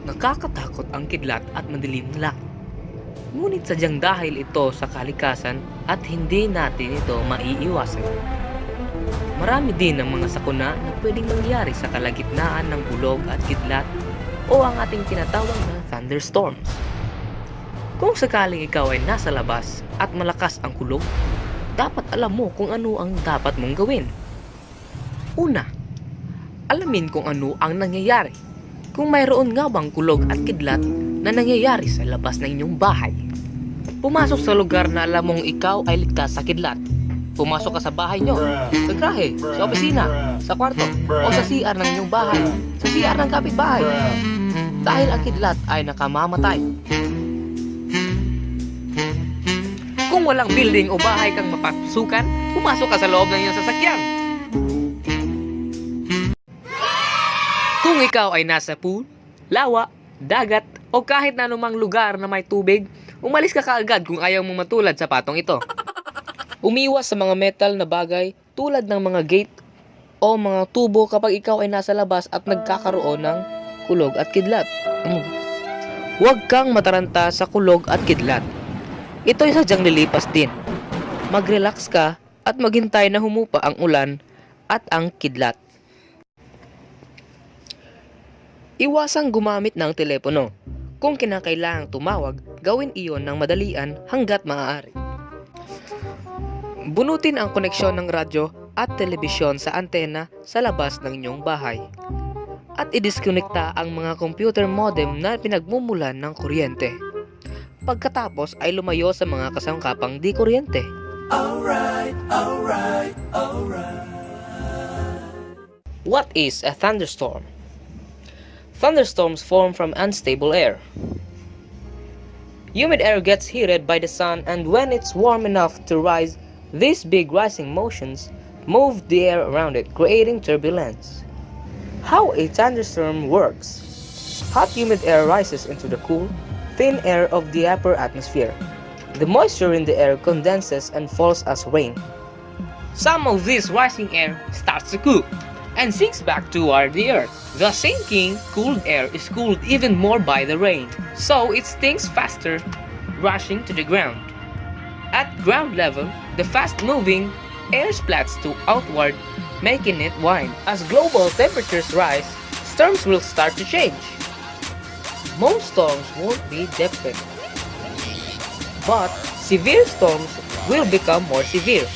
Nakakatakot ang kidlat at madilim na langit. Ngunit sadyang dahil ito sa kalikasan at hindi natin ito maiiwasan. Marami din ang mga sakuna na pwedeng mangyari sa kalagitnaan ng kulog at kidlat o ang ating tinatawag na thunderstorms. Kung sakaling ikaw ay nasa labas at malakas ang kulog, dapat alam mo kung ano ang dapat mong gawin. Una, alamin kung ano ang nangyayari. Kung mayroon nga bang kulog at kidlat na nangyayari sa labas ng inyong bahay. Pumasok sa lugar na alam mong ikaw ay ligtas sa kidlat. Pumasok ka sa bahay nyo, sa grahe, sa opisina, sa kwarto, o sa CR ng inyong bahay, sa CR ng kapitbahay. Dahil ang kidlat ay nakamamatay. Kung walang building o bahay kang mapasukan, pumasok ka sa loob ng iyong sasakyan. Kung ikaw ay nasa pool, lawa, dagat, o kahit na anumang lugar na may tubig, umalis ka kaagad kung ayaw mong matulad sa patong ito. Umiwas sa mga metal na bagay tulad ng mga gate o mga tubo kapag ikaw ay nasa labas at nagkakaroon ng kulog at kidlat. Huwag kang mataranta sa kulog at kidlat. Ito ay sadyang lilipas din. Mag-relax ka at maghintay na humupa ang ulan at ang kidlat. Iwasang gumamit ng telepono. Kung kinakailangang tumawag, gawin iyon ng madalian hanggat maaari. Bunutin ang koneksyon ng radyo at telebisyon sa antena sa labas ng inyong bahay. At i-disconnecta ang mga computer modem na pinagmumulan ng kuryente. Pagkatapos ay lumayo sa mga kasangkapang di kuryente. Alright. What is a thunderstorm? Thunderstorms form from unstable air. Humid air gets heated by the sun, and when it's warm enough to rise, these big rising motions move the air around it, creating turbulence. How a thunderstorm works. Hot humid air rises into the cool, thin air of the upper atmosphere. The moisture in the air condenses and falls as rain. Some of this rising air starts to cool and sinks back toward the earth. The sinking, cooled air is cooled even more by the rain, so it sinks faster, rushing to the ground. At ground level, the fast-moving air splats to outward, making it wind. As global temperatures rise, storms will start to change. Most storms won't be deafening, but severe storms will become more severe.